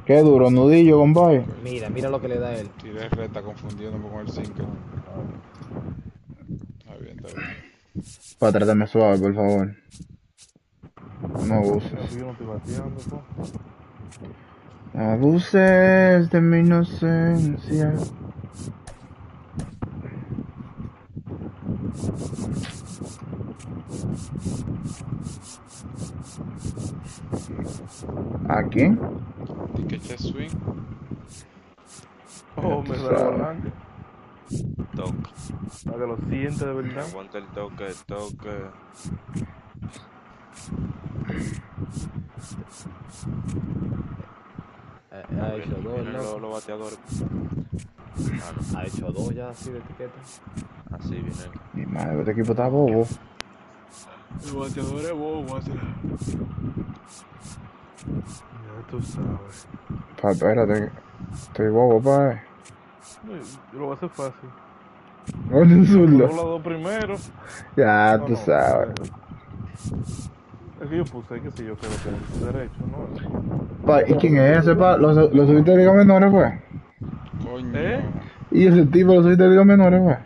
Qué duro, nudillo, compadre. Mira lo que le da él. Tiré recta confundiéndome con el sinker. Está bien, está bien. Para tratarme suave, por favor. No abuses. Yo no estoy bateando, po. No abuses de mi inocencia. ¿A quién? Ticket swing. Oh, me da volante. Toque. Para que lo siente de verdad. Aguanta el toque, toque. Ha hecho dos, Vienen loco. los bateadores. Ha hecho dos ya así de etiqueta. Así vienen. Mi madre, este equipo está bobo. El bateador es bobo, Ya tú sabes. Pa, espérate. Estoy bobo, pa. Yo lo voy a hacer fácil. ¿Dónde un Los zurdo? dos primeros. Ya, No, tú no, sabes. Es que yo puse, qué sé yo, que lo que derecho, ¿no? Pa, ¿y quién es ese, pa? ¿Los subiste de liga menores, pues? Coño. ¿Y ese tipo lo subiste de liga menores, pues?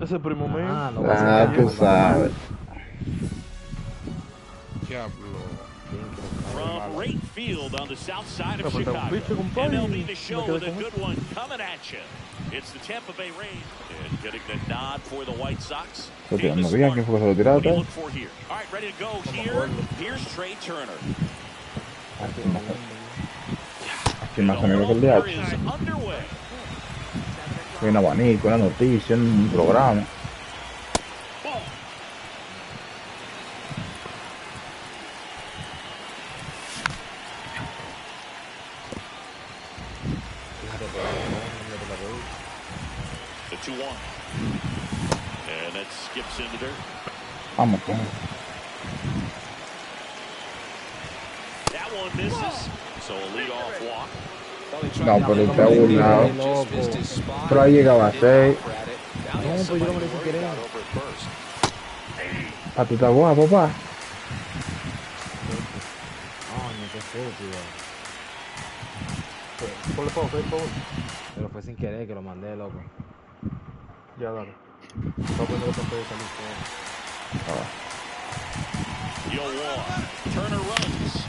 Ese primo mío. Ah, no va a Ah, ser tú sabes. Diablo. From right field on the south side of Pero falta un Chicago. bicho, compadre. MLB The Show Me quedé with a con good one coming at you. It's the Tampa Bay Rays. And getting the nod for the White Sox. Lo Being tirando the bien, smart. ¿quién fue que se lo What do you tiraste? look for here? All right, ready to go here. Here's Trey Turner. Aquí más The amigo que el homerer DH. is underway. Hay un abanico, una noticia, un programa. The 2-1. And that skips into there. Vamos, pues. That one misses. So a leadoff walk. No, pero está burlado. Pero ahí llegaba a 6. No, pues yo lo merezco querer. Ah, tú estás guapo, papá. Coño, qué estúpido. Ponle pausa, por favor. Pero fue sin querer que lo mandé, loco. Ya, dale. Está poniendo el papel de salir. Yo walk. Turner runs.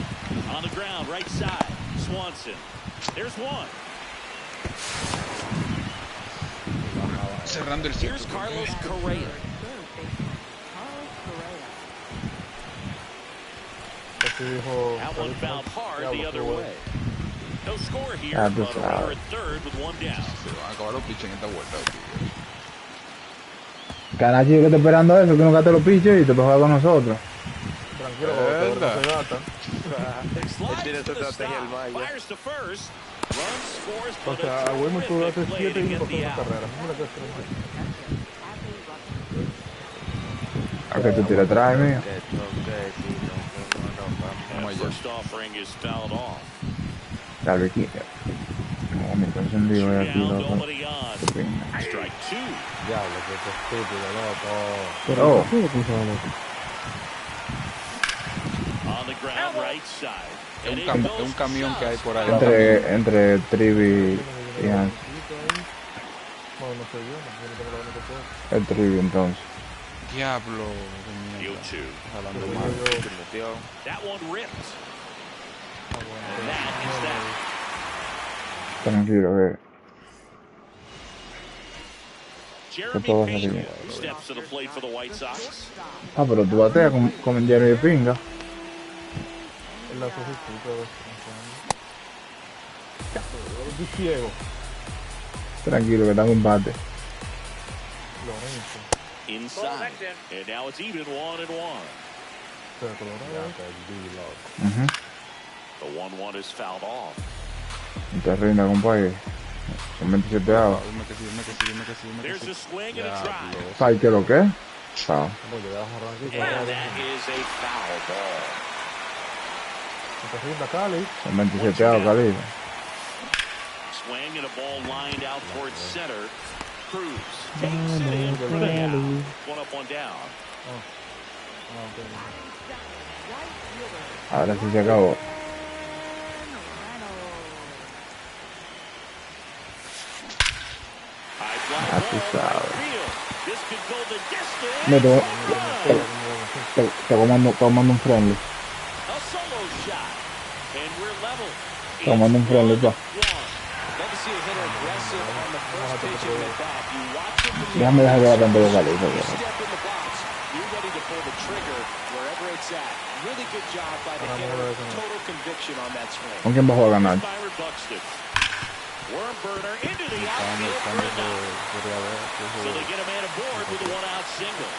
On the ground, right side. Swanson. There's one. Cerrando el Here's círculo. Carlos Correa. Así dijo. That one fouled hard the other way. No score here, Ah, but tú a runner sabes. at third with one down. Se van a acabar los pitches en esta vuelta. Canachi, que está esperando eso, que no gaste los piches y te juega con nosotros. Tranquilo, que no se gata. Slides tiene to su the estrategia el stop. Maya. Fires to first. Runs, scores, O but sea, a a Wilmer tú terrific haces play 7 to y get pasó the una out. carrera. Mira que es A que tú tiras atrás, mío. Que toque, sí, no, Vamos allá. First offering is fouled off. Dale, aquí. No, mi encendido Two es aquí, down, loco. nobody on. Qué pena. Strike two. Diablo, qué estúpido, loco. Oh, On the ground, right side. Es And un, it es goes un camión que hay por ahí. entre Trivi y Hans. No, no soy yo, no tengo la única cosa. El Trivi, entonces. Diablo. You two. Jalando mal. se metió. That one ripped. And that is that. Tranquilo, que Jeremy todo va a salir Payne bien. steps to the plate for the White Sox. Ah, pero tú bateas con el Jeremy Pinga. Él la hace puta vez. Estoy ciego. Tranquilo, que estamos en empate. Lorenzo. Inside. And now it's even 1-1. Pero Colorado. Ujú. The 1-1 is fouled off. No te rindas, compadre. Son 27 avos. Dime que sí, dime que sí, dime que sí, dime que There's sí. a swing and a drive. Diablo. ¿Sabes qué es lo que es? Chao. And that is a foul ball. Se te rinda Cali. Son 27 avos, calibre. Swing and a ball lined out towards center. Cruz takes it in for the out. One up, one down. Ahora sí se acabó. sabes. This could go the distance. Me Run. tomando un friendly. A solo shot. And we're level. Tomando un friendly, pa. Love to see a hitter aggressive on the first pitch of the bat. You watch it from the Déjame dejar de la pantalla salir. you step in the box. You're ready to pull the trigger wherever it's at. Really good job by the hitter. Total conviction on that swing. ¿Con quién vas a ganar? Byron Buxton. Worm burner into the outfield for a knock. So they get a man aboard with a one-out single.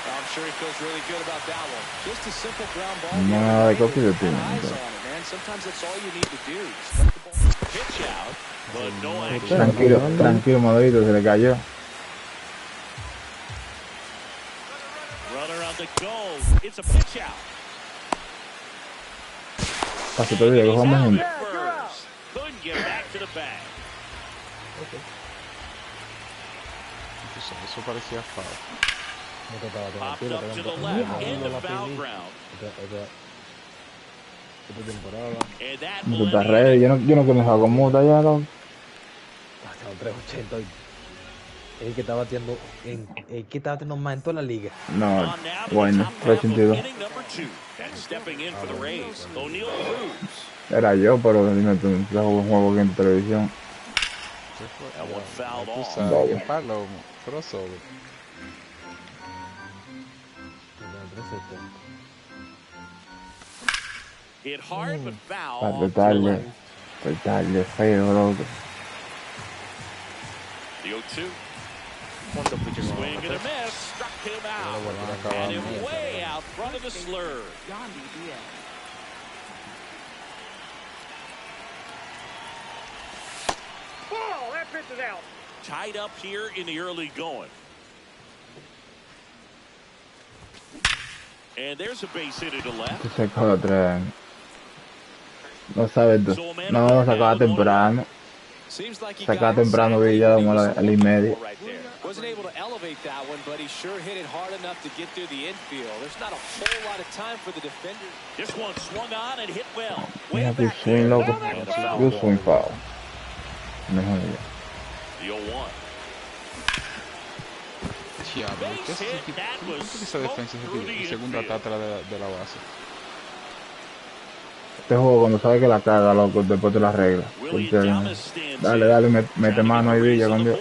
I'm sure he feels really good about that one. Just a simple ground ball. No, nada de copia de ti. Eyes on it, man. Sometimes that's all you need to do. Just let the ball. Pitch out, but no action. Tranquilo, tranquilo, Madridito, se le cayó. Runner on the go. It's a pitch out. Casi te olvidé que jugamos juntos. Burns. Couldn't get back to the bag. Eso parecía foul. Popped up to the left in the foul ground. And that Tú estás ready. Yo no conozco cómo está ya, loco. Hasta 380. Es el que está batiendo más en toda la liga. No, bueno, 382. inning number 2. And stepping in for the Rays, O'Neal Cruz. Era yo, pero dime tú, yo juego un juego aquí en televisión. That one fouled Tú off. sabes, qué palo, crossover. Hit hard but foul. Para off to the left. tratarle feo, loco. The 0-2. Swing and a miss. Struck him out. And him way out front of the slur. Oh, that pitch is out. Tied up here in the early going. And there's a base hit to the left. Tú sacó otra. No sabes tú. No, lo sacaba temprano. Seems like he Sacaba got temprano, vi ya como a la y media. right there. Wasn't able to elevate that one, but he sure hit it hard enough to get through the infield. There's not a whole lot of time for the defender. This one swung on and hit well. Way Mira tu back swing, there. loco. And a foul. Tu swing foul. Mejor ya. The 0-1. Diablo, ¿qué es ese tipo? ¿Cómo utiliza defensa ese tipo? El segundo está atrás de la base. Este juego cuando sabe que la caga, loco, después te la arregla. Dale, mete mano ahí, Villa, con Dios.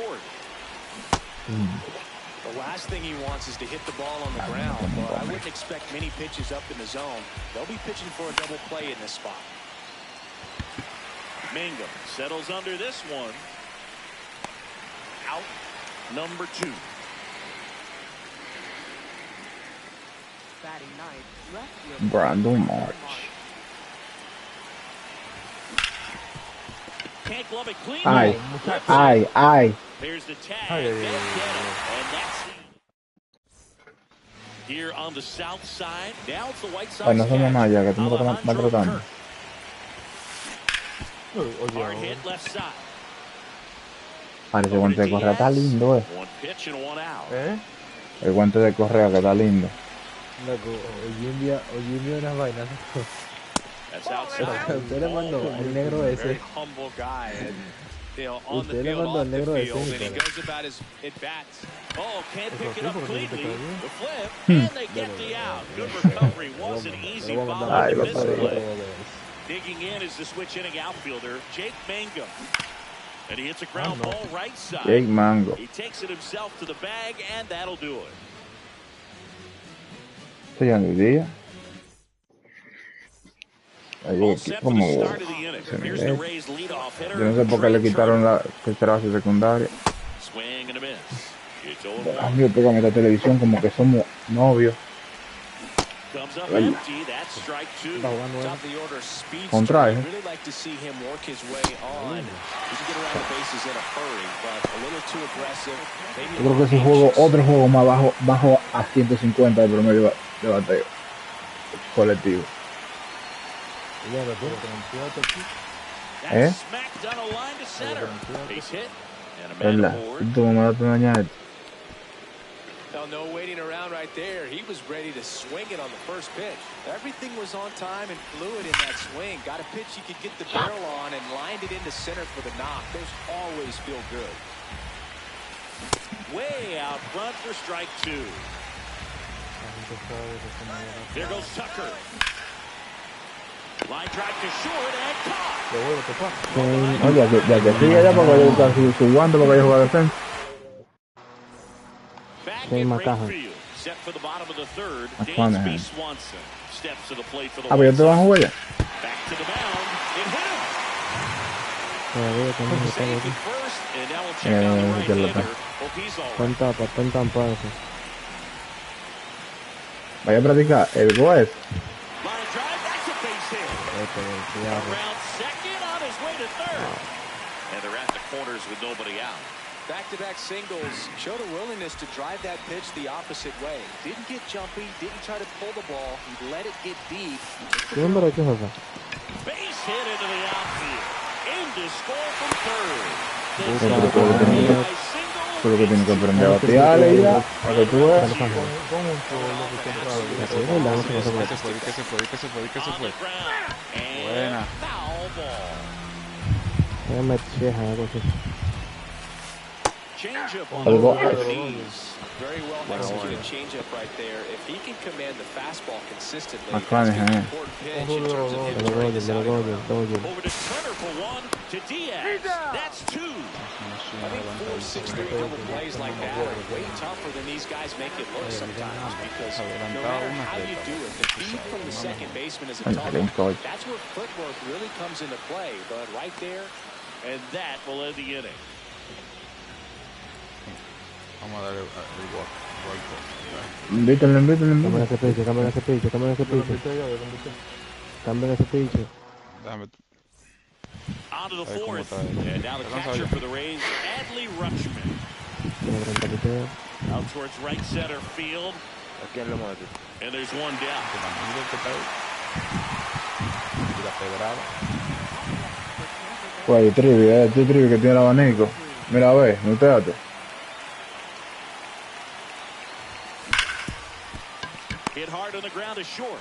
The last thing he wants is to hit the ball on the ground, but I wouldn't expect many pitches up in the zone. They'll be pitching for a double play in this spot. Mangum settles under this one. Out number 2. Brandon March. Can't glove it clean. Ay. There's the tag. They'll get him. And that's here on the south side. Now it's the White Sox. Ay, no somos nada ya, que tú me estás Alejandro maltratando. Kirk. Hard hit left side. Parece guante de correa, está lindo, One pitch and one out. El guante de correa que está lindo. Loco, hoy en día unas vainas. That's outside. Usted le mandó el negro ese. Very humble guy. And, you know, on the Usted le field, mandó off el the negro ese. field, and he goes about his at-bats. Oh, can't pick it up cleanly. The flip, Hmm. and they get the out. Good recovery. Wasn't easy Ay, following lo this sabía. play. Digging in is the switch inning outfielder, Jake Mangum. And he hits a ground ball right side. Jake Mango. He takes it himself to the bag, and that'll do it. ¿Esto ya no día? All set for the start of the inning. Here's the Rays leadoff hitter. Yo no sé por qué le quitaron la tercera base secundaria. Swing and a miss. It's Amigo, pégame esta televisión como que somos novios. comes up empty. That's strike 2. Top of the order speedster. Contrario. I'd really like to see him work his way on. He can get around the bases in a hurry, but a little too aggressive. Yo creo que ese juego, otro juego más bajo a 150 de promedio de bateo colectivo. That's smacked down a line to center. Base hit and a man ¿Verdad? aboard. Tú me mandaste una ñata. No waiting around right there. He was ready to swing it on the first pitch. Everything was on time and fluid in that swing. Got a pitch he could get the barrel on and lined it into center for the knock. Those always feel good. way out front for strike two. There goes Tucker. Line drive to short and caught. Oye, ya que sigue allá para que vaya a buscar su guante para que vaya a jugar defensa. Back in right field. Set for the bottom of the third. Dansby Swanson steps to the plate for the pero yo te van a jugar ya. back to the mound. It hit him. Safe at first, and now we'll check on the right-hander. Hope he's all right. Vaya a practicar el Line goes. drive, that's a base hit. Around second on his way to third. And they're at the corners with nobody out. Back-to-back singles showed a willingness to drive that pitch the opposite way. Didn't get jumpy, didn't try to pull the ball. He let it get deep. Base hit into the outfield. In to score from third. Solo que tiene que aprender a batear y ya. Para que tú veas. Que se fue. Buena. Changeup on Algo. the knees. Very well executed changeup right there. If he can command the fastball consistently, that's McClanahan. an important pitch in terms of him turning this out. Over to Turner for one, to Diaz. That's two. I think 4-6-3 double plays like that are way tougher than these guys make it look sometimes because no matter how you do it, the feed from the second baseman is a tough one. That's where footwork really comes into play, but right there. And that will end the inning. Vamos a darle el walk. Invítale. Cambia ese piche. Déjame. On to the fourth. And now the catcher for the Rays, Adley Rutschman. Out towards right center field. And there's one down. Oye, trivia, este trivia que tiene el abanico. Mira, ve, muteate. Hit hard on the ground to short.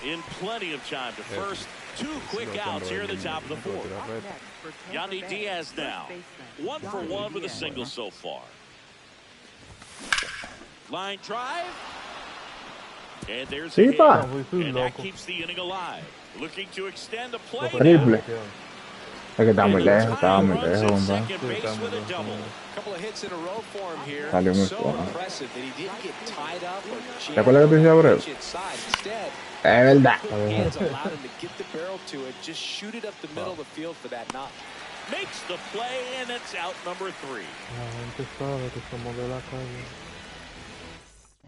In plenty of time to first. Two quick outs here at the top of the fourth. Yandy Diaz now. 1 for 1 with a single so far. Line drive. And there's a hit. And that keeps the inning alive. Looking to extend the play. Triple. Es que está muy lejos, compa. Second base with a double. Couple of hits in a row for him here. Salió muy So fuerte. impressive that he didn't get tied up or ¿Te acuerdas que te decía Abreu? inside. Instead, Es verdad. hands allowed him to get the barrel to it, just shoot it up the middle of the field for that knock. Makes the play, and it's out number 3.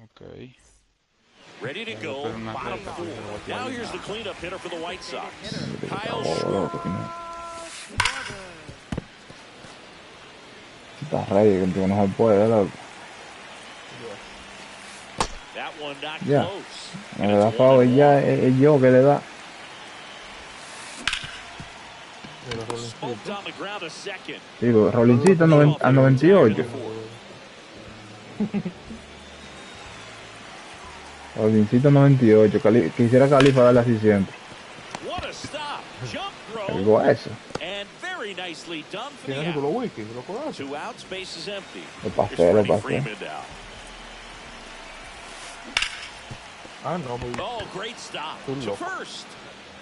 Ok. Ready to go, bottom 4. Now here's the cleanup hitter for the White Sox, Kyle Oh, Schwarber. loco, está rey, contigo no se puede, loco. That one not Ya. close. No le da favor ya, es yo que le da. Smoked on the ground a second. Digo, Rolincito a 98. Rolincito 98. Quisiera Califa darle así siempre. What a stop. Jump Algo throw. a eso. And very nicely done for the ¿Tienes out. los wikis? ¿Lo conoces? 2 outs, base is empty. Lo Here's pasé, lo Freddie pasé. Freeman down. Ah, no, muy Oh, great stop Too to low. first.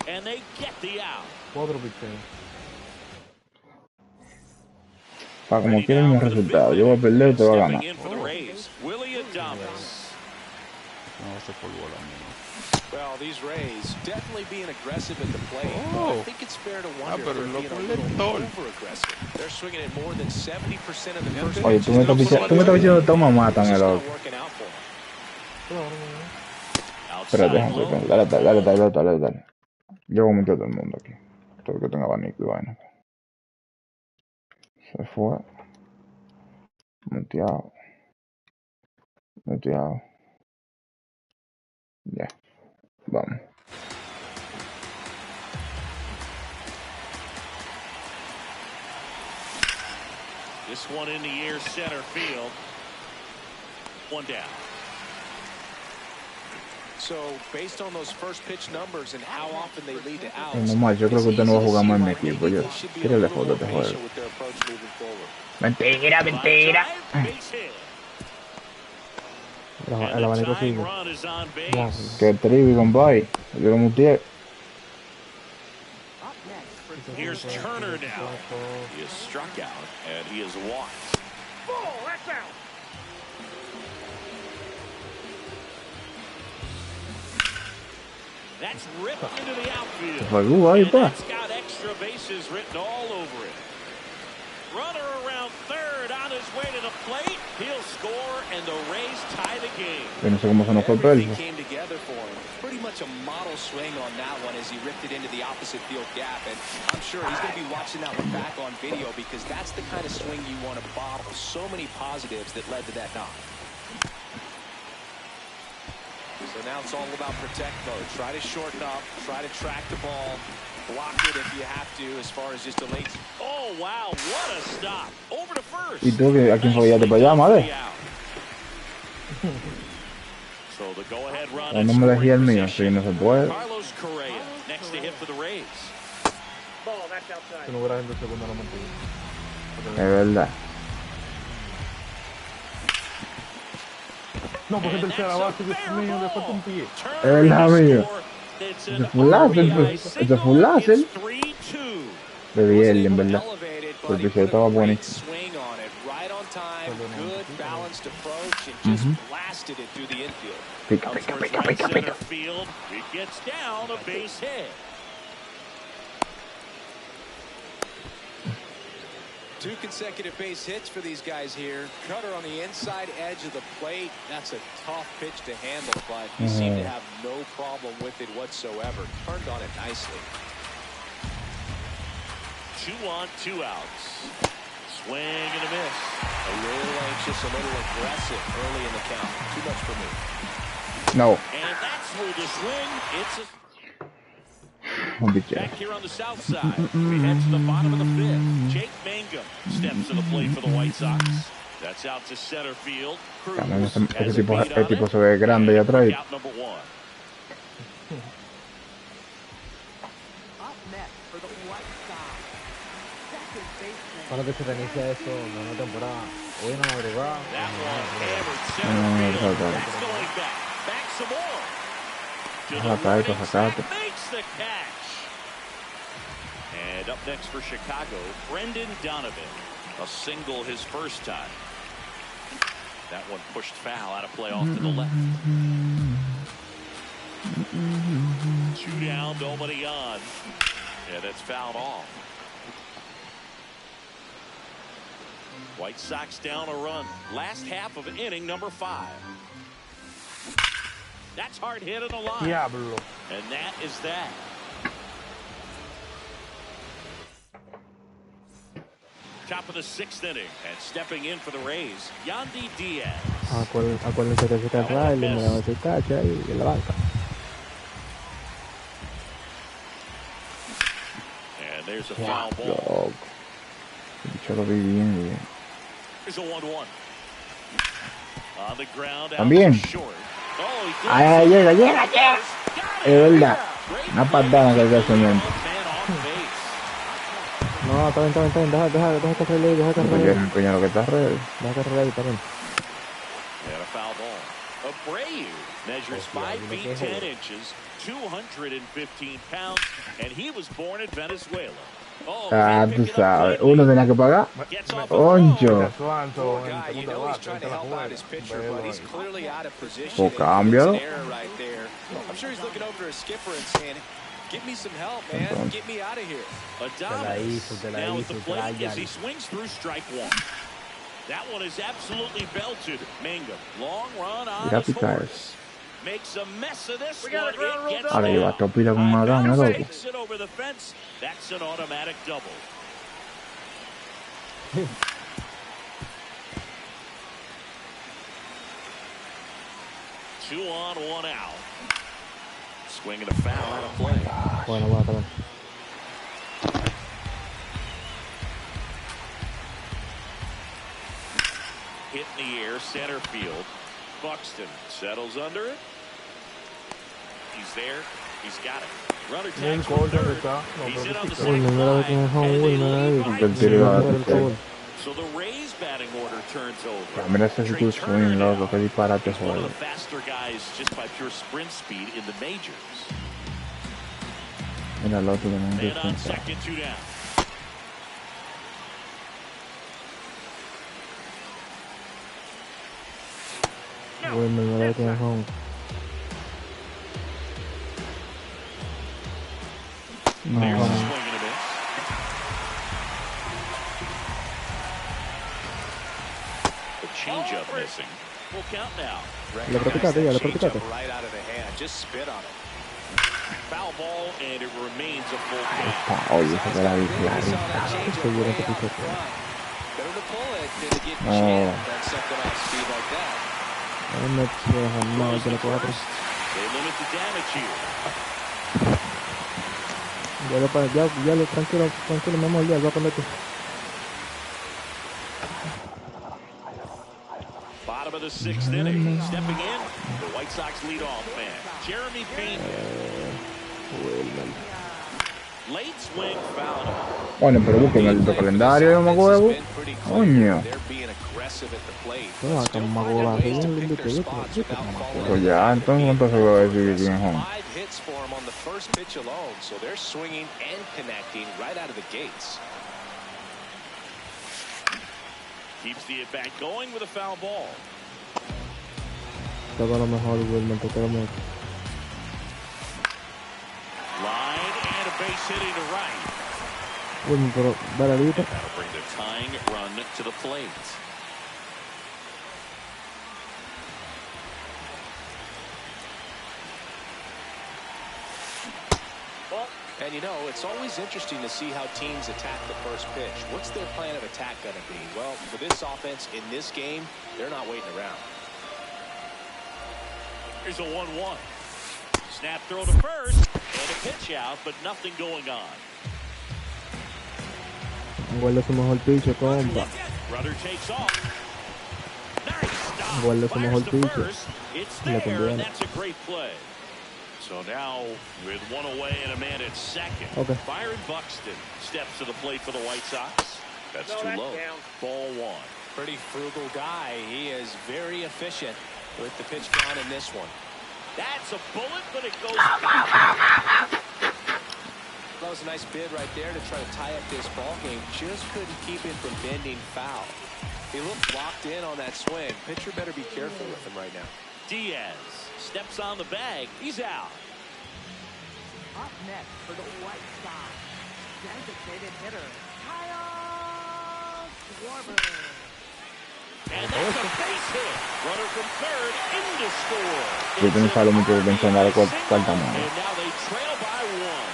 And they get the out. 4 victims. Para como quieren los resultados. Yo voy a perder, te voy a ganar. Stepping in for the Rays, Willie Adames. No, este por bola, amigo. Well, these Rays definitely being aggressive at the plate. Oh. I think it's fair to wonder pero if they're loco, being a le little tol. over-aggressive. They're swinging at more than 70% of the first Oye, tú me estás diciendo toma matan el otro. working out for him. Espérate, Outside low. dale. Yo voy a meter a todo el mundo aquí. Todo el que tenga abanico y vaina. Se fue. Muteado. Ya. Vamos. This one in the air, center field. One down. So, based on those first pitch numbers and how often they lead to outs, No más, yo creo que usted no va a jugar más en mi it's easy to equipo. see Yo, they should be a tírale little foto a more este juego. patient with their approach moving forward. Mentira, mentira. Base hit. El And the abanico tying sigue. run is on Ya, base. Qué trivi, compadre. Yo lo muteé. Here's Turner now. He is struck out and he is walked. Ball, that's out. That's ripped into the outfield. Fue Cuba ahí, And pa. that's got extra bases written all over it. Runner around third on his way to the plate. He'll score and the Rays tie the game. Yo no sé cómo se nos fue Everything Pelso. came together for him. Pretty much a model swing on that one as he ripped it into the opposite field gap. And I'm sure he's going to be watching that one back on video because that's the kind of swing you want to bottle. So many positives that led to that knock. So now it's all about protect mode. Try to shorten up, try to track the ball, block it if you have to as far as just a late. Oh, wow, what a stop. Over to first. ¿Y tú a quién fallaste para allá, madre? So the go-ahead run. O no me dejé el mío, así no se puede. Carlos Correa next to hit for the Rays. Ball, that's outside. Si no hubiera gente segunda no mantuvo. Es verdad. No, porque And tercera that's base, a Dios fair mío, le ball. falta un pie. Turner Es verdad, to amigo. score. It's Ese an fue láser, RBI pues. Ese single. fue láser. It's 3-2. De bien, en verdad. Elevated, El but he piso put a estaba great buenísimo. swing on it, right on time, good balanced approach, and just blasted it through the infield. Pica, Out pica, towards pica, right pica, center pica. field. It gets down a base hit. Two consecutive base hits for these guys here. Cutter on the inside edge of the plate. That's a tough pitch to handle, but he seemed to have no problem with it whatsoever. Turned on it nicely. 2 on, 2 outs. Swing and a miss. A little anxious, a little aggressive early in the count. Too much for me. No. And that's where the swing. It's a Un bicho. back here on the south side. We head to the bottom of the 5th. Jake Mangum steps to the plate for the White Sox. That's out to center field. Cruz También has a ese beat tipo on se ve grande allá atrás. out number 1. Cuando que se reinicia eso, en una temporada, hoy en la madrugada. That one hammered center field. That's going back. Back some more. To the Ajá, running ajá, sack, ajá. makes the catch. And up next for Chicago, Brendan Donovan. A single his first time. That one pushed foul out of play off to the left. 2 down, nobody on. Yeah, that's fouled off. White Sox down a run. Last half of inning number 5. That's hard hit on the line. Diablo. And that is that. Top of the 6th inning, and stepping in for the Rays, Yandy Diaz. Acuérdense que se está atrás, le daba su cacha ahí en la banca. And there's a foul ball. Loco. El bicho lo vi bien, bien. There's a 1-1. On the ground, out También. short. Oh, he goes Ay, llega, llega, Got llega. it. Es verdad. Great Una patada que hace man cemento. off base. No, está bien, deja que arregle, deja que Porque arregle, coño, lo que está alrededor. deja que arregle ahí, está bien. And a foul ball. Abreu measures 5 feet 10 inches, 215 pounds, and he was born in Venezuela. Oh, Ah, can't tú pick it up sabes. quickly. Uno tenía que pagar. Gets off the Concho. Poor guy, you know he's trying to help out his pitcher, but he's clearly out of position. Pues and cámbialo. it's an error right there. I'm sure he's looking over his skipper and saying, "Get me some help, man. Get me out of here." Adames te la now at the hizo, plate tráyale. as he swings through strike 1. That one is absolutely belted. Mangum, long run on Mira his picar. horse. Makes a mess of this We got one. a ground It rule gets double. Ahora lleva down. topila con Adame, Adams loco. takes it over the fence. That's an automatic double. Two on, 1 out. Swinging a foul out of play. Bueno, está bien. Hit in the air, center field. Buxton settles under it. He's there. He's got it. Runner Bien tags from corto que third. está. No, He's pero in on the que sac Uy, mira lo que fly, dejó and they Wilmer lead ahí. by El tiro two. va a Mira el hacer. gol. So the Rays batting order turns over. Mira ese tu swing, loco, que disparate He's one of juego. the faster guys just by pure sprint speed in the majors. Mira el otro también. Man on second, 2 down. Bueno, me da con home. There's a swing and a miss. The changeup missing. Full count now. Le practicate ya, le practicate. Right out of the hand. Just spit on it. Foul ball, and it remains a full count. Oye, esa que la vi clarita. Seguro que pichó. Better to pull it than to get No. jammed on something off speed like that. No, tiene 4. They limit the damage here. Ya lo tranquilo, mi amor, ya, va a ponerte. Bottom of the 6th inning. Stepping in, the White Sox leadoff man, Jeremy Pena. Late swing, foul. Bueno, pero busquen el calendario, yo me acuerdo. Coño. They're being aggressive at the plate. No, acá me hago la Ways to gente, pick their spots without falling. Pues ya, entonces, ¿cuánto se va a decir que en home? 5 hits for him on the first pitch alone, so they're swinging and connecting right out of the gates. Keeps the at bat going with a foul ball. Está con lo mejor, Wilmer, te quiero mucho. Line and a base hitting to right. Wilmer, pero dale ahorita. That'll bring the tying run to the plate. And you know, it's always interesting to see how teams attack the first pitch. What's their plan of attack going to be? Well, for this offense in this game, they're not waiting around. Here's a 1-1. Snap throw to first, and a pitch out, but nothing going on. Guarda su mejor picho, compa. Rudder takes off. Nice stop. Guarda su mejor Fires to picho. first. It's Le there, conviene. and that's a great play. So now, with one away and a man at second, Okay. Byron Buxton steps to the plate for the White Sox. That's No, too that's low. down. Ball 1. Pretty frugal guy. He is very efficient with the pitch count in this one. That's a bullet, but it goes. That was a nice bid right there to try to tie up this ball game. Just couldn't keep him from bending foul. He looked locked in on that swing. Pitcher better be careful with him right now. Diaz steps on the bag. He's out. Up next for the White Sox, designated hitter, Kyle Schwarber. And that's a base hit. Runner from third into score. Yo tengo que saber mucho de mencionar And cuarta mano. now they trail by 1.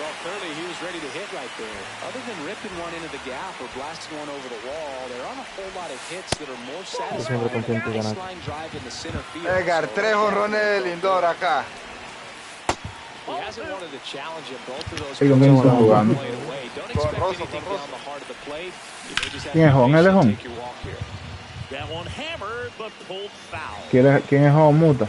Well, clearly he was ready to hit right there. Other than ripping one into the gap or blasting one over the wall, there aren't a whole lot of hits that are more satisfying than a nice line drive in the center field. Edgar, 3 jonrones de Lindor acá. He hasn't wanted to challenge him. Both of those ¿Y con quién está jugando? played away. Don't expect anything down the heart of the plate. You may just have ¿Quién es to home? ¿Él es home? take your walk here. That one hammered, but pulled foul. ¿Quién es home muta?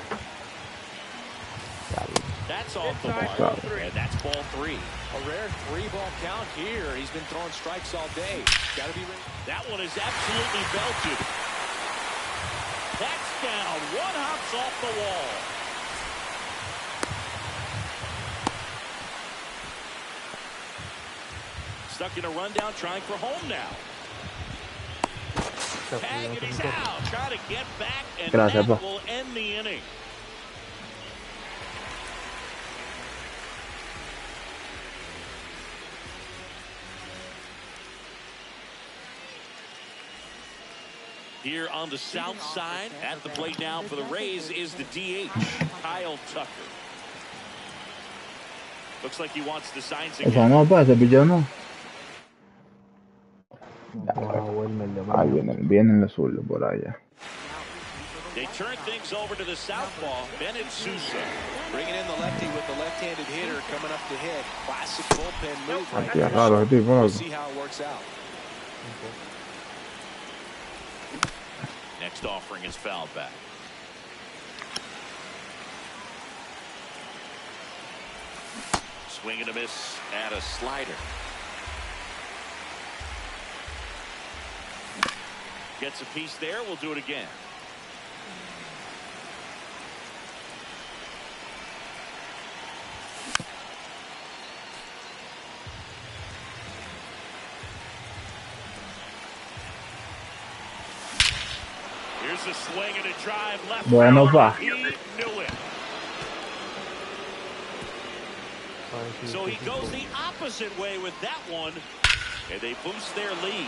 That's off the mark. Foul. And that's ball 3. A rare 3-ball count here. He's been throwing strikes all day. Got to be ready. That one is absolutely belted. That's down. One hops off the wall. Stuck in a rundown, trying for home now. Tag and he's out. Trying to get back, and Gracias, that pa. will end the inning. Here on the south side, at the plate now for the Rays is the DH, Kyle Tucker. Looks like he wants the signs Eso again. no pasa, pillo no. Ah, Vienen los zurdos por allá. They turn things over to the southpaw, Bennett Sousa. Bringing in the lefty with the left-handed hitter coming up to hit. Classic bullpen move. Aquí es raro ese tipo, We'll loco. see how it works out. Next offering is fouled back. Swing and a miss at a slider. Gets a piece there. We'll do it again. Here's a swing and a drive left. Bueno, pa. He knew it. So he goes the opposite way with that one, and they boost their lead.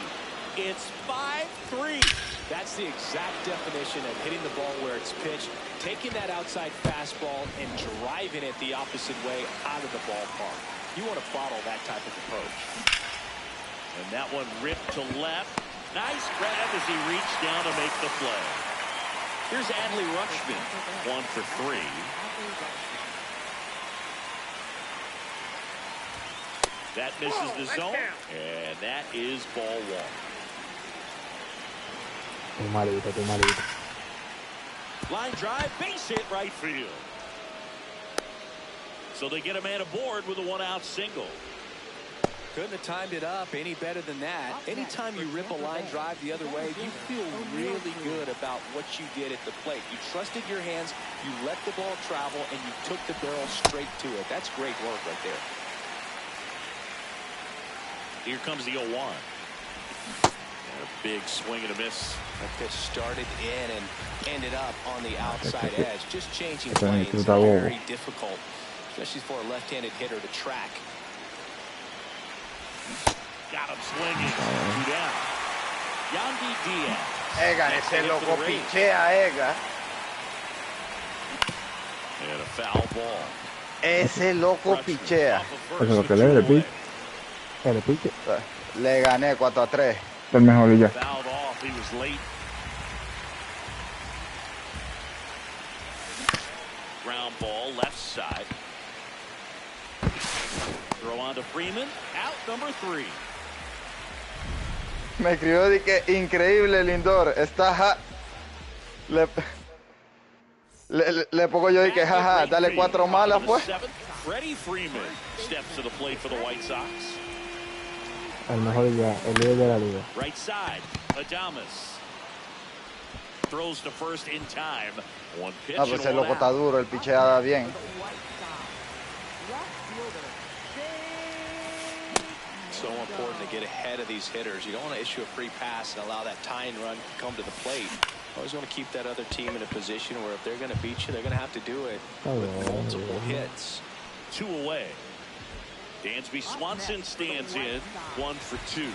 It's 5-3. That's the exact definition of hitting the ball where it's pitched, taking that outside fastball and driving it the opposite way out of the ballpark. You want to bottle that type of approach. And that one ripped to left. Nice grab as he reached down to make the play. Here's Adley Rutschman, 1 for 3. That misses the zone, and that is ball 1. Line drive, base hit right field. So they get a man aboard with a 1-out single. Couldn't have timed it up any better than that. Anytime you rip a line drive the other way, you feel really good about what you did at the plate. You trusted your hands, you let the ball travel, and you took the barrel straight to it. That's great work right there. Here comes the 0-1. And a big swing and a miss. That pitch started in and ended up on the outside edge. Just changing lanes is Está bobo. very difficult, especially for a left-handed hitter to track. Got him swinging. 2 down. Yandy Diaz. Edgar, ese loco pichea, Edgar. And a foul ball. Ese loco pichea. Eso es lo que le pique. Le pique. Le gané 4-3. El mejor y ya. Fouled off. He was late. Ground ball left side. Throw on to Freeman. Out number 3. Me escribió de que increíble Lindor. Está le pongo yo de que jaja, dale 4 malas pues. Freddie Freeman steps to the plate for the White Sox. El mejor y ya, el líder de la liga. Right side, Adames throws to first in time. 1 pitch Ah, pues and el 1 loco está out. duro, el pichea bien. So important to get ahead of these hitters. You don't want to issue a free pass and allow that tying run to come to the plate. Always want to keep that other team in a position where if they're going to beat you, they're going to have to do it with multiple hits. 2 away. Dansby Swanson stands in. 1 for 2.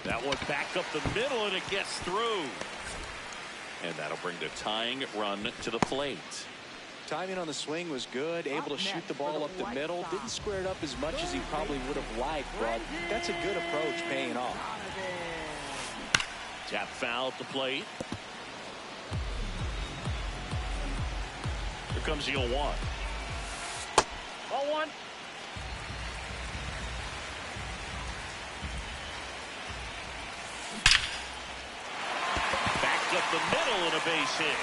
That one back up the middle, and it gets through. And that'll bring the tying run to the plate. Timing on the swing was good, able to shoot the ball up the middle. Didn't square it up as much as he probably would have liked, but that's a good approach paying off. Tap foul at the plate. Here comes the 0-1. 0-1. Backed up the middle and a base hit.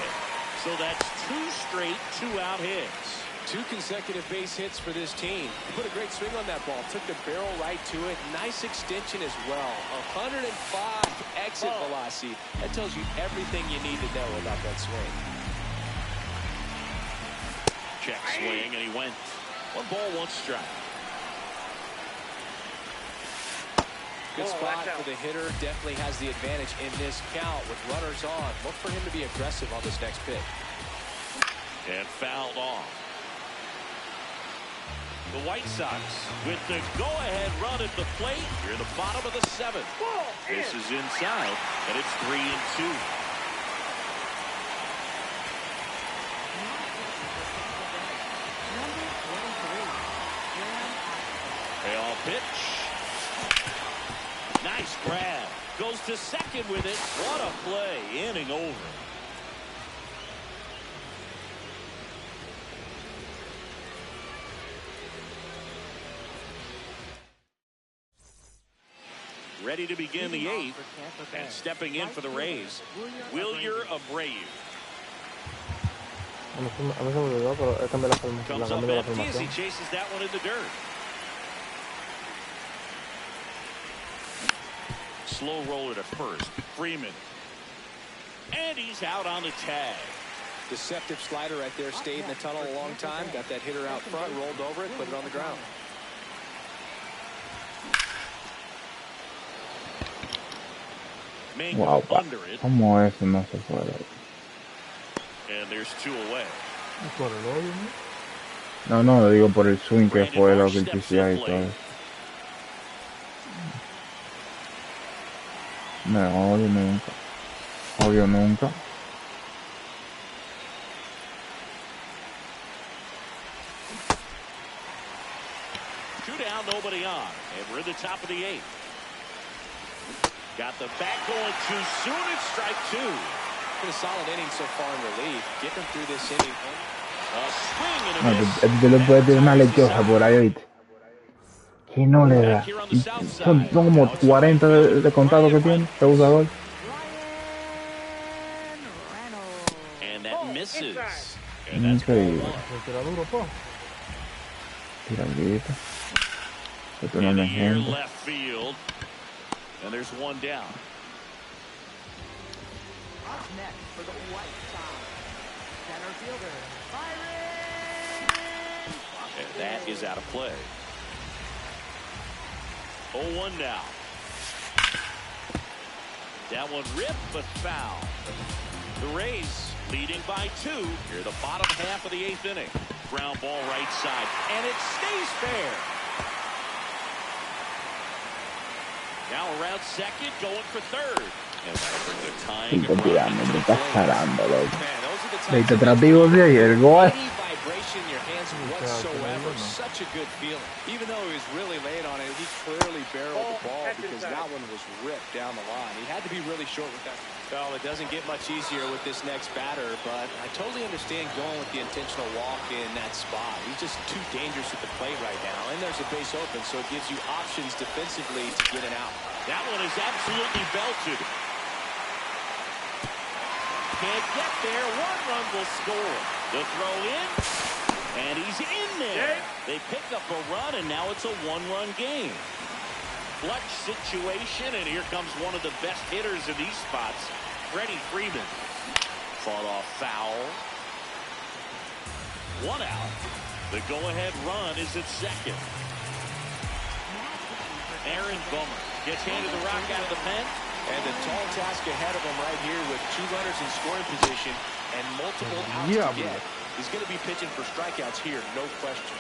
So that's 2 straight 2-out hits. 2 consecutive base hits for this team. He put a great swing on that ball. Took the barrel right to it. Nice extension as well. 105 exit velocity. That tells you everything you need to know about that swing. Check swing, and he went. 1 ball, 1 strike. Good spot for the hitter. Definitely has the advantage in this count with runners on. Look for him to be aggressive on this next pitch. And fouled off. The White Sox with the go-ahead run at the plate. Here in the bottom of the 7th. This is inside, and it's 3-2. Payoff pitch. Nice grab. Goes to second with it. What a play. Inning over. Ready to begin the 8th, and stepping in for the Rays, Wilyer Abreu. A mí se me olvidó, pero he cambiado la Comes up cambiado la empty as he formación. chases that one in the dirt. Slow roller to first. Freeman. And he's out on the tag. Deceptive slider right there. Stayed in the tunnel a long time. Got that hitter out front. Rolled over it. Put it on the ground. Wow, ¿cómo eso no se puede? And there's two away. Por el hoyo, No, no, lo digo por el swing que fue lo que el PCI y todo. No, odio nunca. Odio nunca. Two down, nobody on. And we're in the top of the eighth. Got the bat going too soon. It's strike two. Been a solid inning so far in relief. Get them through this inning. A swing and a No, miss. te lo puedes tirar una lechosa por ahí, ¿oíste? Que no le da. Son como 40 de contado que tiene, este usador. And that misses. Increíble. Tira duro, po. Tiradita. Esto no In es the air gente. left field. And there's one down. Up next for the White Sox, center fielder, Byron. And that is out of play. 0-1 now. That one ripped but foul. The Rays leading by 2 here the bottom half of the 8th inning. Ground ball right side, and it stays fair. Now around second, going for third. And that'll bring the tying Estoy tirando, me estás parando, loco. Man, those are the Leíste times atractivo de ahí, el gol. any vibration in your hands whatsoever. Such a good feeling. Even though he was really late on it, he clearly barreled the ball because that one was ripped down the line. He had to be really short with that. Well, it doesn't get much easier with this next batter, but I totally understand going with the intentional walk in that spot. He's just too dangerous at the plate right now, and there's a base open, so it gives you options defensively to get it out. That one is absolutely belted. Can't get there. 1 run will score. The throw in, and he's in there. They pick up a run, and now it's a 1-run game. Clutch situation, and here comes one of the best hitters in these spots, Freddie Freeman. Fought off foul. 1 out. The go-ahead run is at second. Aaron Bummer gets handed the rock out of the pen. And the tall task ahead of him right here with 2 runners in scoring position and multiple outs to get. He's going to be pitching for strikeouts here, no question.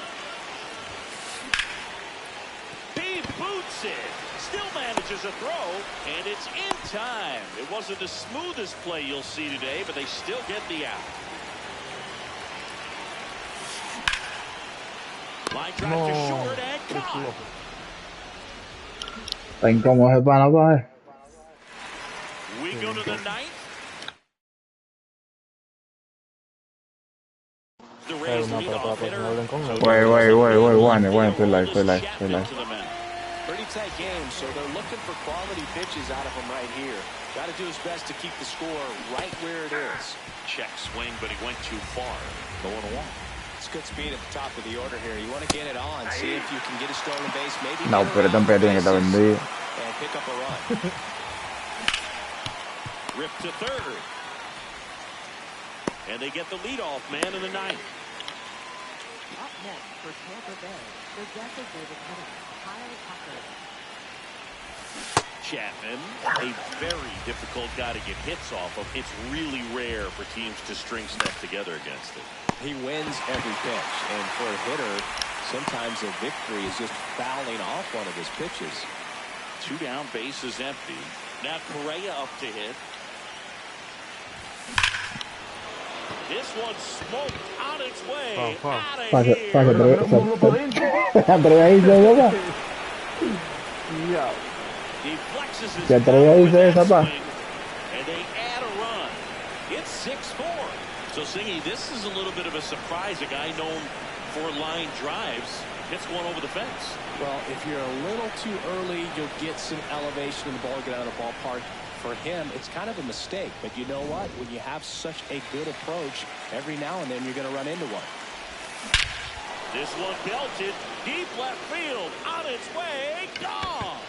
He boots it. Still manages a throw, and it's in time. It wasn't the smoothest play you'll see today, but they still get the out. Line drive to short and caught. Está incómodo ese pana, pa. We go to the 9th. The Rays leadoff hitter. Wait, estoy live. Pretty tight game, so they're looking for quality pitches out of him right here. Got to do his best to keep the score right where it is. Check swing, but he went too far. 0-1. It's good speed at the top of the order here. You want to get it on, see if you can get a stolen base, maybe. No, pero también tiene que estar vendido. And pick up a run. Rip to third. And they get the leadoff man in the 9th. Up next for Tampa Bay, the designated hitter, Kyle Tucker. Chapman, a very difficult guy to get hits off of. It's really rare for teams to string stuff together against him. He wins every pitch, and for a hitter, sometimes a victory is just fouling off one of his pitches. 2 down, base is empty. Now Correa up to hit. This one smoked on its way out of here. Atrevedísimo, He flexes his and they add a run. It's 6-4. So Singy, this is a little bit of a surprise. A guy known for line drives Hits one over the fence. Well, if you're a little too early, you'll get some elevation in the ball, get out of the ballpark. For him, it's kind of a mistake. But you know what? When you have such a good approach, every now and then you're going to run into one. This one belted deep left field. On its way. Gone.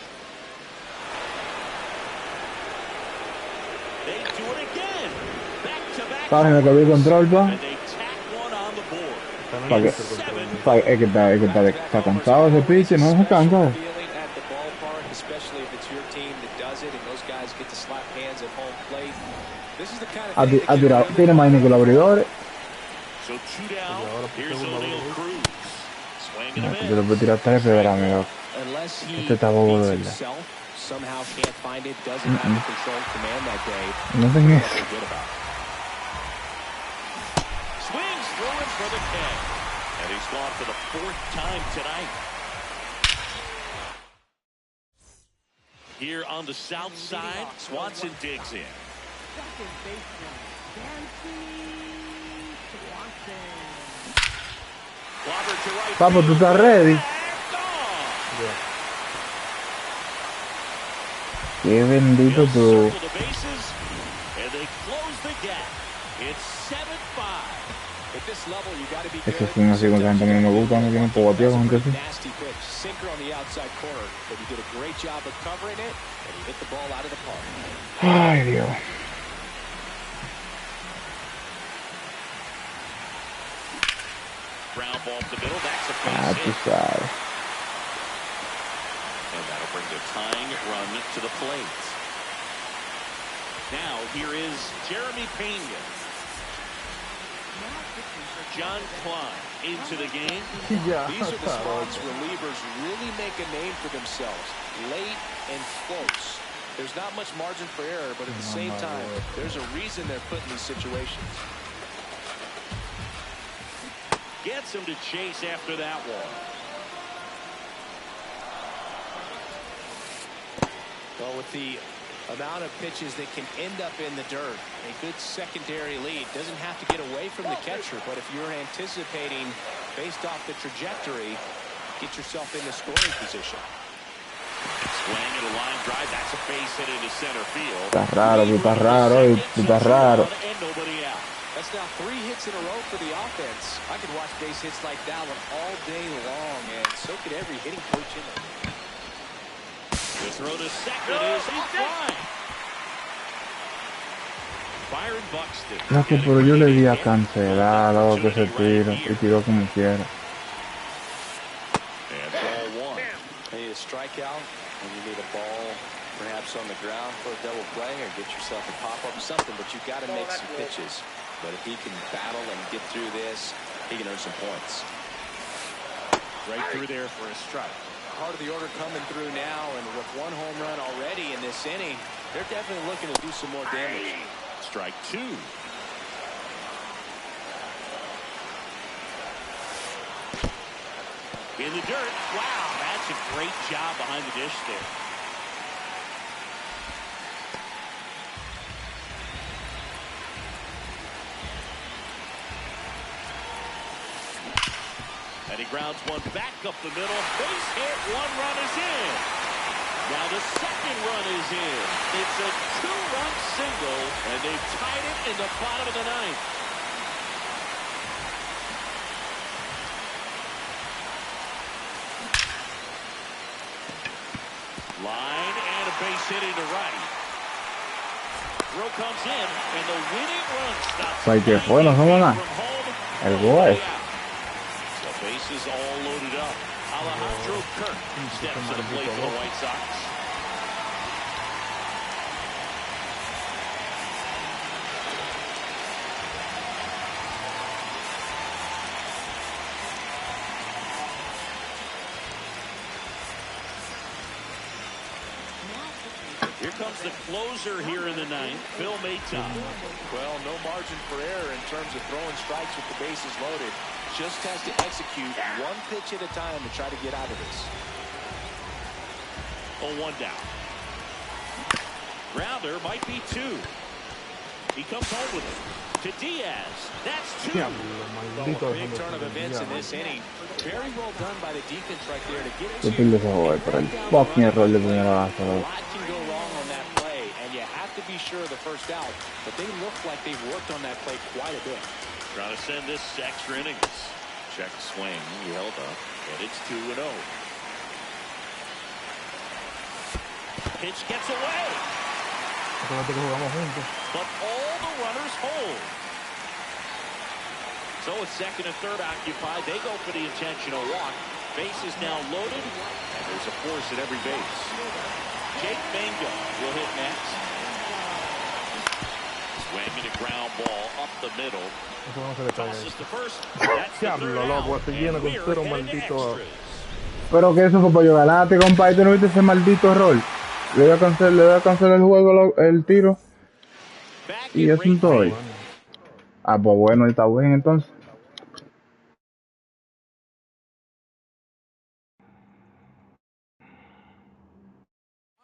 They do it again. Back-to-back. Página que había control, pa. And they tack one on the board. Es que está cansado ese pitch, no se cansa. Ha tirado, tiene más inocularidores. So two down. Here's O'Neal Cruz. Swing and a miss. Yo lo puedo tirar 3 pero amigo. Este está bobo de verdad. Somehow can't find it, doesn't have the control command that day. No tengo eso. Swings through him for the K. And he's gone for the 4th time tonight. Here on the south side, Swanson digs in. Second baseman, Swanson. Papo, ¿tú estás ready? Qué bendito tú. Ese swing así con gente que no me gusta, no tiene poco tiempo con gente así. Ay, Dios. Ah, tú sabes. And that'll bring the tying run to the plate. Now here is Jeremy Pena. John Klein into the game. These are the spots relievers really make a name for themselves. Late and close. There's not much margin for error, but at the same time, there's a reason they're put in these situations. Gets him to chase after that one. Well, with the amount of pitches that can end up in the dirt, a good secondary lead doesn't have to get away from the catcher, but if you're anticipating based off the trajectory, get yourself into scoring position. Swing and a line drive. That's a base hit into center field. Está raro, tú estás raro, tú estás raro. And nobody out. That's now 3 hits in a row for the offense. I could watch base hits like that one all day long, and so could every hitting coach in there. The throw to second is offline. Byron Buxton. Loco, pero yo le di a cancelar, loco, ese tiro, y tiró como quiera. And ball 1. You need a strikeout, and you need a ball perhaps on the ground for a double play, or get yourself a pop-up or something, but you've got to make some pitches. But if he can battle and get through this, he can earn some points. Right through there for a strike. Part of the order coming through now, and with 1 home run already in this inning, they're definitely looking to do some more damage. Strike 2. In the dirt. Wow, that's a great job behind the dish there. And he grounds one back up the middle. Base hit. 1 run is in. Now the second run is in. It's a 2-run single, and they've tied it in the bottom of the 9th. Line and a base hit into right. Throw comes in, and the winning run stops. Hay que fue, no somos nada. El gol. Bases all loaded up. Alejandro Kirk steps to the plate for the White Sox. Here comes the closer here in the 9th, Phil Mayton. Well, no margin for error in terms of throwing strikes with the bases loaded. Just has to execute 1 pitch at a time to try to get out of this. 0-1 down. Grounder might be 2. He comes home with it. to Diaz. That's two. Diablo, maldito Big dejando turn of events in this inning. Very well done by the defense right there to get Yo to pildo ese juego por el fucking error de primera base. a lot can go wrong on that play, and you have to be sure of the first out. But they look like they've worked on that play quite a bit. Trying to send this extra innings. Check swing. He held up, and it's 2-0. Pitch gets away. Acuérdate que jugamos juntos. But all the runners hold. So it's second and third occupied. They go for the intentional walk. Base is now loaded, and there's a force at every base. Jake Mango will hit next. Swinging a ground ball up the middle. Eso no se le cae. Tosses to first. That's the third Diablo, loco, out, se llena and con we're cero headed to maldito. extras. Pero que eso fue para yo ganarte, compadre. ¿Tú no viste ese maldito error? Le voy a cancelar el juego, el tiro. Back Y in eso es todo. range. Ah, pues bueno, está bien entonces.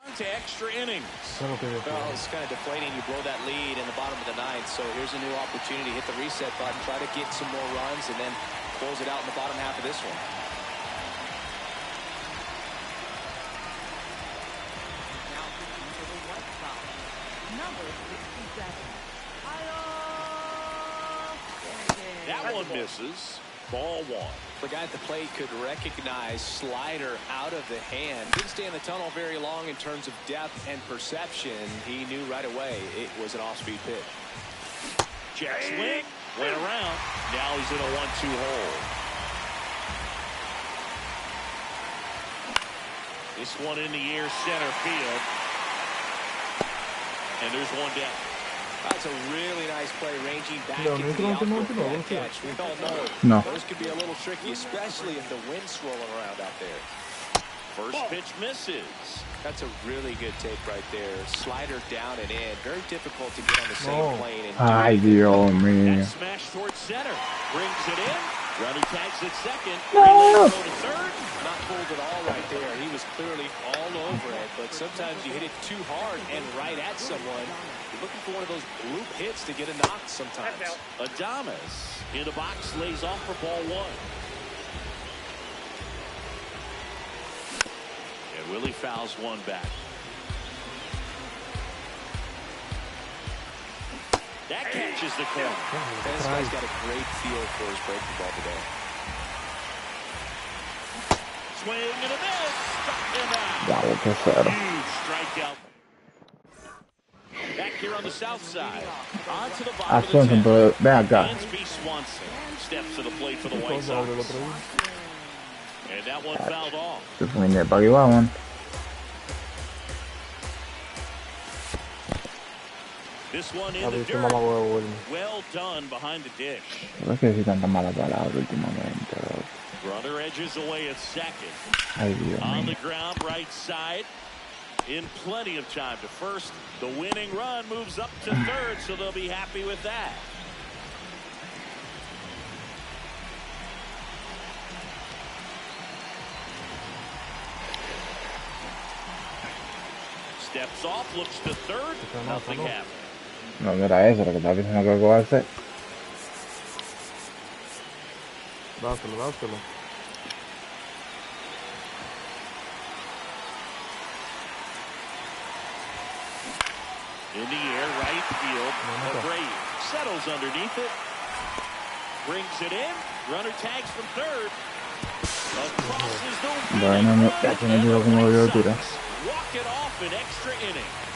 On to extra innings. Claro que Well, it's kind of deflating. You blow that lead in the bottom of the ninth, so here's a new opportunity. Hit the reset button, try to get some more runs, and then close it out in the bottom half of this one. Now pitching for the White Sox, number 67. That one misses. Ball one. The guy at the plate could recognize slider out of the hand. Didn't stay in the tunnel very long in terms of depth and perception. He knew right away it was an off-speed pitch. Jet swing. Went around. Now he's in a 1-2 hole. This one in the air, center field. And there's one down. That's a really nice play, ranging back No, into the no, outfield no, for no, that no. catch. We all know No. those could be a little tricky, especially if the wind's swirling around out there. First pitch misses. That's a really good take right there. Slider down and in. Very difficult to get on the same No. plane. And Ay, Dios mío. That smash towards center. Brings it in. Runner tags at second. Relays go to third. not pulled at all right there. He was clearly all over it. But sometimes you hit it too hard and right at someone. You're looking for one of those loop hits to get a knock sometimes. Adames in the box lays off for ball one. And Willie fouls one back. That catches the corner. This guy's got a great feel for his breaking ball today. Swing and a miss. Struck him out. Bravo, qué cero. Huge strikeout. Back here on the south side. On to the bottom Ah, of the Swanson, 10th. pero ven acá. Dansby Swanson steps to the plate for the White Sox. And that one fouled off. Se fue para aquí, vamos. This one A in the ver, dirt. mamá huevo, Well done behind the dish. No es que decir tanta mala palabra últimamente. Runner edges away at second. Ay, Dios On mío. the ground, right side. In plenty of time to first. The winning run moves up to third, so they'll be happy with that. Steps off, looks to third. Nothing happened. No, no era eso lo que estaba pensando que va a hacer. Dáselo, dáselo. In the air, right field. Abreu settles underneath it. Brings it in. Runner tags from third. Across is the Bueno, no, ya que me digo cómo lo voy a tirar. walk it off in extra innings.